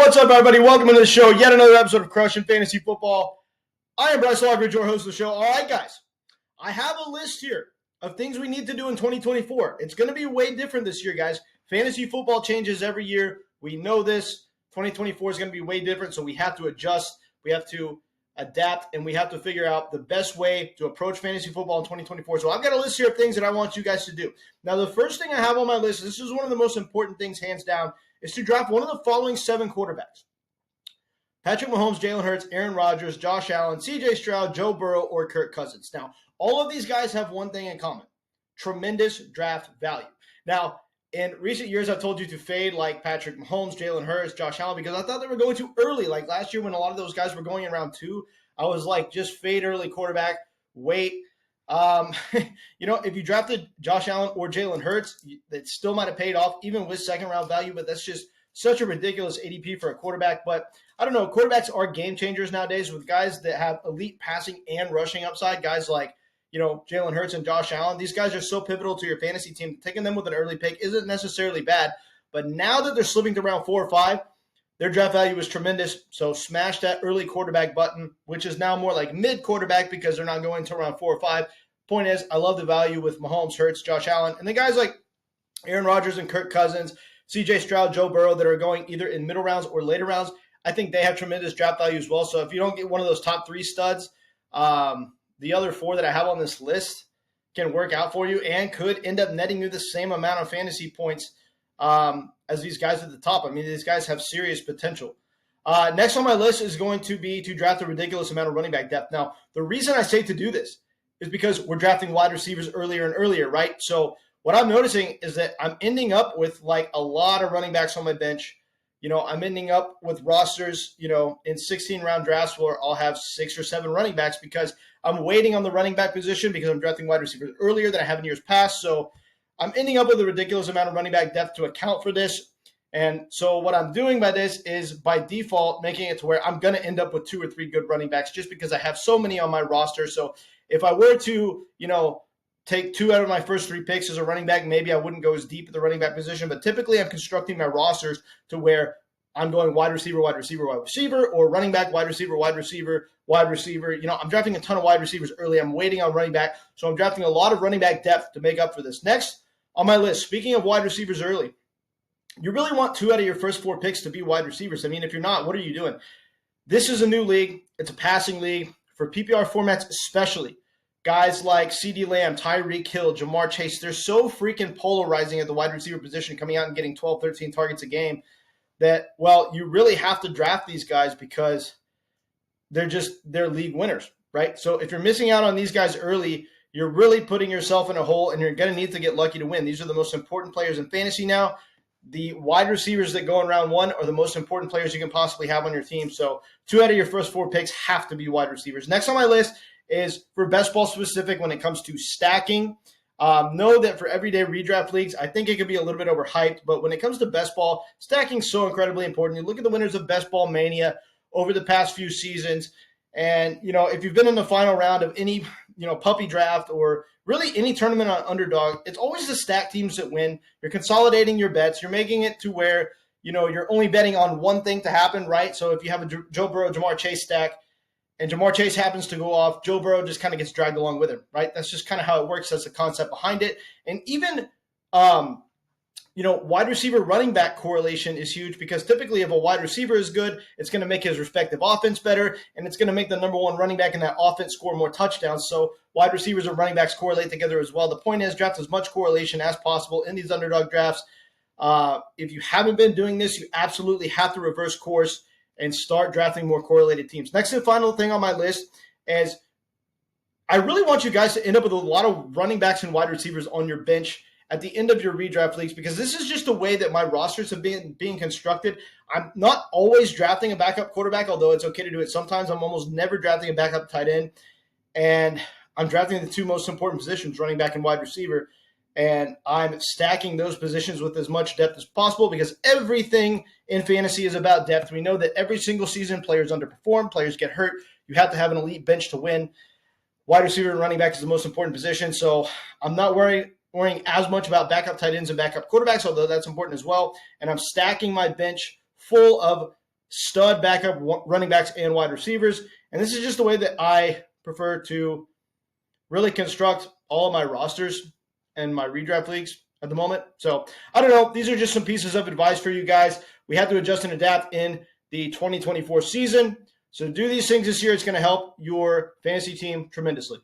What's up, everybody? Welcome to the show. Yet another episode of Crushin Fantasy Football. I am Bryce Lockridge, your host of the show. All right, guys. I have a list here of things we need to do in 2024. It's going to be way different this year, guys. Fantasy football changes every year. We know this. 2024 is going to be way different, so we have to adjust. We have to adapt, and we have to figure out the best way to approach fantasy football in 2024. So I've got a list here of things that I want you guys to do. Now, the first thing I have on my list, this is one of the most important things, hands down, is to draft one of the following 7 quarterbacks: Patrick Mahomes, Jalen Hurts, Aaron Rodgers, Josh Allen, CJ Stroud, Joe Burrow, or Kirk Cousins. Now, all of these guys have one thing in common: tremendous draft value. Now, in recent years, I've told you to fade like Patrick Mahomes, Jalen Hurts, Josh Allen, because I thought they were going too early. Like last year when a lot of those guys were going in round 2, I was like, just fade early quarterback, wait. If you drafted Josh Allen or Jalen Hurts, it still might have paid off even with second-round value, but that's just such a ridiculous ADP for a quarterback. But I don't know, quarterbacks are game changers nowadays with guys that have elite passing and rushing upside, guys like Jalen Hurts and Josh Allen. These guys are so pivotal to your fantasy team. Taking them with an early pick isn't necessarily bad, but now that they're slipping to round 4 or 5, their draft value is tremendous. So smash that early quarterback button, which is now more like mid quarterback because they're not going to round 4 or 5. Point is, I love the value with Mahomes, Hurts, Josh Allen, and the guys like Aaron Rodgers and Kirk Cousins, CJ Stroud, Joe Burrow that are going either in middle rounds or later rounds. I think they have tremendous draft value as well. So if you don't get one of those top 3 studs, the other 4 that I have on this list can work out for you and could end up netting you the same amount of fantasy points as these guys at the top. I mean, these guys have serious potential. Next on my list is going to be to draft a ridiculous amount of running back depth. Now, the reason I say to do this is because we're drafting wide receivers earlier and earlier, right? So what I'm noticing is that I'm ending up with like a lot of running backs on my bench. I'm ending up with rosters, in 16-round drafts where I'll have 6 or 7 running backs because I'm waiting on the running back position because I'm drafting wide receivers earlier than I have in years past. So I'm ending up with a ridiculous amount of running back depth to account for this. And so what I'm doing by this is by default making it to where I'm going to end up with 2 or 3 good running backs just because I have so many on my roster. So if I were to, take 2 out of my first 3 picks as a running back, maybe I wouldn't go as deep at the running back position. But typically I'm constructing my rosters to where I'm going wide receiver, wide receiver, wide receiver, or running back, wide receiver, wide receiver, wide receiver. I'm drafting a ton of wide receivers early. I'm waiting on running back. So I'm drafting a lot of running back depth to make up for this. Next on my list, speaking of wide receivers early, you really want 2 out of your first 4 picks to be wide receivers. I mean, if you're not, what are you doing? This is a new league. It's a passing league. For PPR formats especially, guys like CeeDee Lamb, Tyreek Hill, Jamar Chase, they're so freaking polarizing at the wide receiver position, coming out and getting 12, 13 targets a game that, well, you really have to draft these guys because they're league winners, right? So if you're missing out on these guys early, you're really putting yourself in a hole and you're going to need to get lucky to win. These are the most important players in fantasy now. The wide receivers that go in round 1 are the most important players you can possibly have on your team. So 2 out of your first 4 picks have to be wide receivers. Next on my list is for best ball specific when it comes to stacking. Know that for everyday redraft leagues, I think it could be a little bit overhyped, but when it comes to best ball, stacking is so incredibly important. You look at the winners of Best Ball Mania over the past few seasons, and if you've been in the final round of any puppy draft or really any tournament on Underdog, it's always the stack teams that win. You're consolidating your bets. You're making it to where you're only betting on one thing to happen, right? So if you have a Joe Burrow, Jamar Chase stack, and Jamar Chase happens to go off, Joe Burrow just kind of gets dragged along with him, right? That's just kind of how it works. That's the concept behind it. And even, wide receiver running back correlation is huge because typically if a wide receiver is good, it's going to make his respective offense better, and it's going to make the number 1 running back in that offense score more touchdowns. So wide receivers and running backs correlate together as well. The point is draft as much correlation as possible in these underdog drafts. If you haven't been doing this, you absolutely have to reverse course and start drafting more correlated teams. Next and final thing on my list is I really want you guys to end up with a lot of running backs and wide receivers on your bench at the end of your redraft leagues because this is just the way that my rosters have been being constructed. I'm not always drafting a backup quarterback, although it's okay to do it sometimes. I'm almost never drafting a backup tight end, and I'm drafting the 2 most important positions, running back and wide receiver. And I'm stacking those positions with as much depth as possible because everything in fantasy is about depth. We know that every single season players underperform, players get hurt. You have to have an elite bench to win. Wide receiver and running back is the most important position. So I'm not worrying as much about backup tight ends and backup quarterbacks, although that's important as well. And I'm stacking my bench full of stud backup running backs and wide receivers. And this is just the way that I prefer to really construct all of my rosters and my redraft leagues at the moment. So I don't know. These are just some pieces of advice for you guys. We have to adjust and adapt in the 2024 season. So do these things this year. It's going to help your fantasy team tremendously.